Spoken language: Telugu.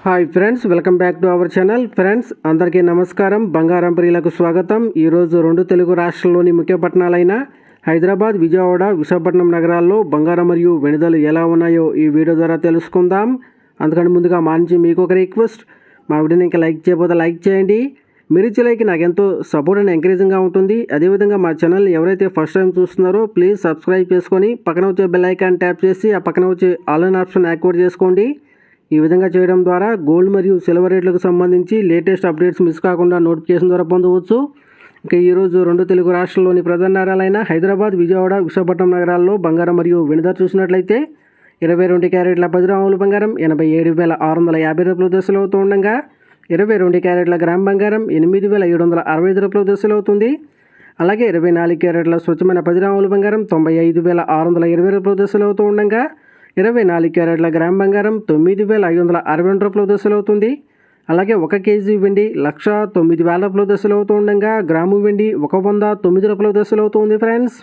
Hi friends, welcome back to our channel. Friends అందరికీ నమస్కారం. బంగారం ప్రియులకు స్వాగతం. ఈరోజు రెండు తెలుగు రాష్ట్రాల్లోని ముఖ్య పట్టణాలైన హైదరాబాద్, విజయవాడ, విశాఖపట్నం నగరాల్లో బంగారం మరియు వెనుదలు ఎలా ఉన్నాయో ఈ వీడియో ద్వారా తెలుసుకుందాం. అందుకని ముందుగా మా నుంచి మీకు ఒక రిక్వెస్ట్, మా వీడియోని ఇంకా లైక్ చేయకపోతే లైక్ చేయండి. మీరు ఇచ్చే లైక్ నాకు ఎంతో సపోర్ట్ అండ్ ఎంకరేజింగ్గా ఉంటుంది. అదేవిధంగా మా ఛానల్ని ఎవరైతే ఫస్ట్ టైం చూస్తున్నారో ప్లీజ్ సబ్స్క్రైబ్ చేసుకొని పక్కన వచ్చే బెల్ ఐకాన్ ట్యాప్ చేసి ఆ పక్కన వచ్చే ఆల్ ఇన్ ఆప్షన్ యాక్టివేట్ చేసుకోండి. ఈ విధంగా చేయడం ద్వారా గోల్డ్ మరియు సిల్వర్ రేట్లకు సంబంధించి లేటెస్ట్ అప్డేట్స్ మిస్ కాకుండా నోటిఫికేషన్ ద్వారా పొందవచ్చు. ఇక ఈరోజు రెండు తెలుగు రాష్ట్రాల్లోని ప్రధాన నగరాలైన హైదరాబాద్, విజయవాడ, విశాఖపట్నం నగరాల్లో బంగారం మరియు వెనుదల చూసినట్లయితే 22 క్యారెట్ల 10 గ్రాముల బంగారం 87,650 రూపాయల దశలో అవుతూ ఉండగా 22 క్యారెట్ల గ్రామ్ బంగారం 8,765 రూపాయల దశలో అవుతుంది. అలాగే 24 క్యారెట్ల స్వచ్ఛమైన 10 గ్రాముల బంగారం 95,620 రూపాయల దశలో అవుతూ ఉండగా 24 క్యారెట్ల గ్రామ్ బంగారం 9,562 రూపాయల దశలో అవుతుంది. అలాగే 1 కేజీ వెండి 1,09,000 రూపాయల దశలో అవుతూ ఉండగా గ్రాము వెండి 109 రూపాయల దశలో అవుతుంది. ఫ్రెండ్స్